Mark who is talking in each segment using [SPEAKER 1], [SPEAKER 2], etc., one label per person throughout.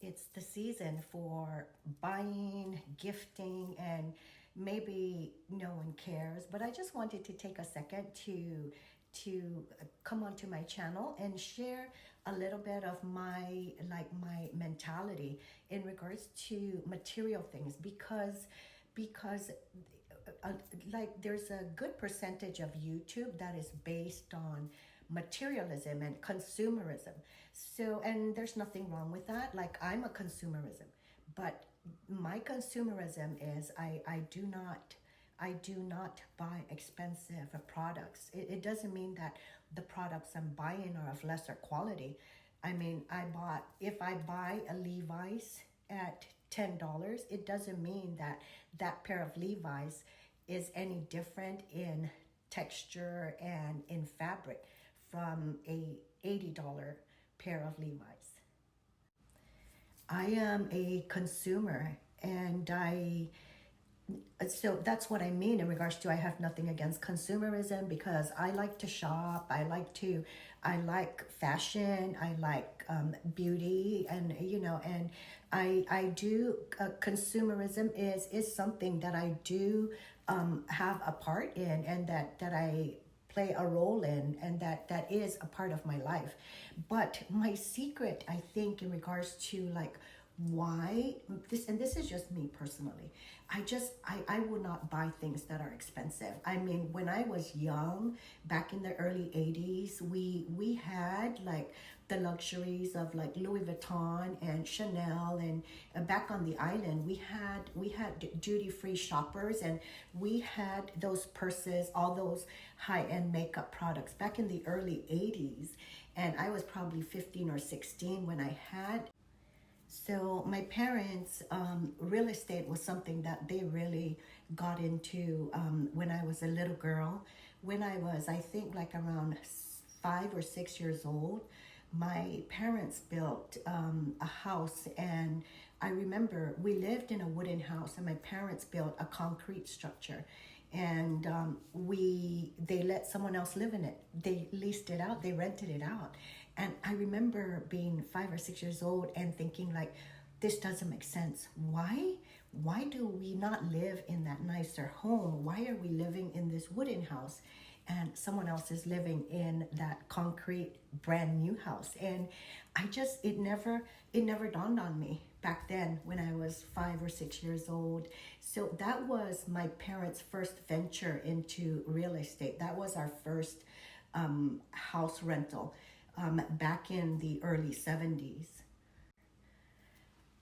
[SPEAKER 1] It's the season for buying, gifting, and maybe no one cares, but I just wanted to take a second to come onto my channel and share a little bit of my mentality in regards to material things because like there's a good percentage of YouTube that is based on materialism and consumerism. So, and there's nothing wrong with that. Like I'm a consumerism, but my consumerism is I do not buy expensive products. It doesn't mean that the products I'm buying are of lesser quality. I mean, if I buy a Levi's at $10, it doesn't mean that that pair of Levi's is any different in texture and in fabric from a $80 pair of Levi's. I am a consumer, and so that's what I mean in regards to I have nothing against consumerism, because I like to shop. I like fashion. I like beauty, and and I do consumerism is something that I do have a part in, and that I play a role in, and that is a part of my life. But my secret, I think, in regards to like why this, and this is just me personally, I would not buy things that are expensive. I mean, when I was young, back in the early 80s, we had like the luxuries of like Louis Vuitton and Chanel, and back on the island we had duty-free shoppers, and we had those purses, all those high-end makeup products back in the early 80s, and I was probably 15 or 16 when I had. So my parents, real estate was something that they really got into when I was a little girl. When I was, I think, like around 5 or 6 years old, my parents built a house, and I remember we lived in a wooden house, and my parents built a concrete structure, and they let someone else live in it. They leased it out, they rented it out, and I remember being 5 or 6 years old and thinking like, this doesn't make sense. Why do we not live in that nicer home? Why are we living in this wooden house and someone else is living in that concrete brand new house? And it never dawned on me back then when I was 5 or 6 years old. So that was my parents' first venture into real estate. That was our first house rental back in the early 70s.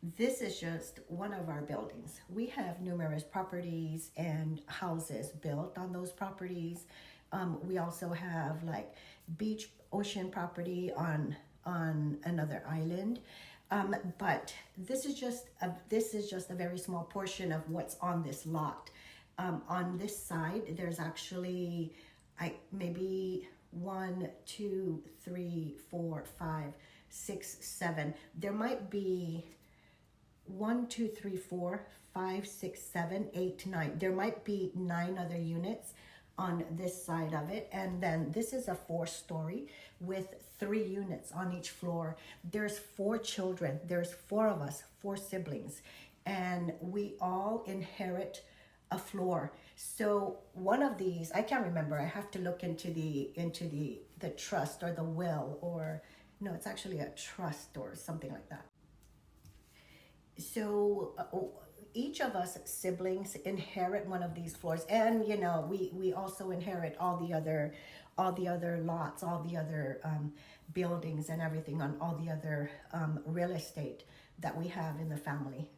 [SPEAKER 1] This is just one of our buildings. We have numerous properties and houses built on those properties. We also have like beach ocean property on another island. But this is just a very small portion of what's on this lot. On this side, there's actually maybe 1, 2, 3, 4, 5, 6, 7. There might be 1, 2, 3, 4, 5, 6, 7, 8, 9. There might be 9 other units on this side of it. And then this is a 4-story with 3 units on each floor. There's 4 children. There's 4 of us, 4 siblings, and we all inherit a floor. So one of these, I can't remember. I have to look into the trust or the will, or no, it's actually a trust or something like that. So each of us siblings inherit one of these floors, and we also inherit all the other lots, all the other buildings and everything on all the other real estate that we have in the family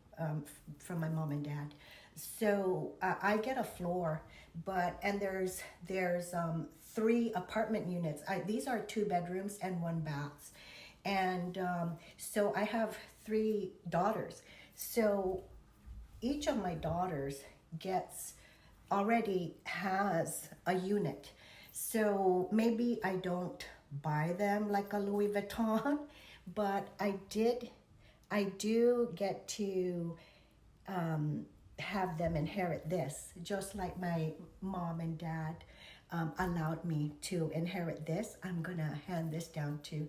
[SPEAKER 1] from my mom and dad. So I get a floor, and there's 3 apartment units. These are 2 bedrooms and 1 bath. And so I have 3 daughters. So each of my daughters already has a unit. So maybe I don't buy them like a Louis Vuitton, but I do get to have them inherit this, just like my mom and dad allowed me to inherit this. I'm gonna hand this down to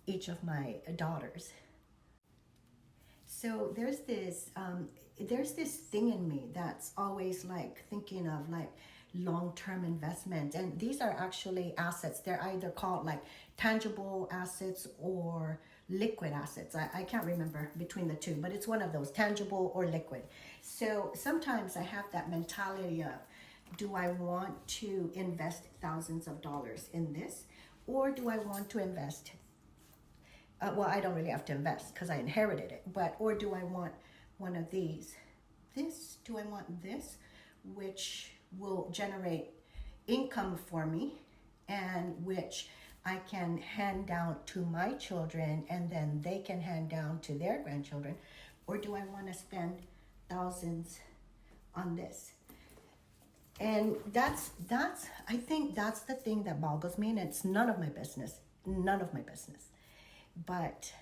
[SPEAKER 1] each of my daughters. So there's this thing in me that's always like thinking of like long-term investment, and these are actually assets. They're either called like tangible assets or liquid assets. I can't remember between the two, but it's one of those, tangible or liquid. So sometimes I have that mentality of, do I want to invest thousands of dollars in this, or do I want to invest, well, I don't really have to invest because I inherited it, but, or do I want one of these? Do I want this, which will generate income for me and which I can hand down to my children and then they can hand down to their grandchildren? Or do I want to spend thousands on this? And that's I think that's the thing that boggles me, and it's none of my business. None of my business. But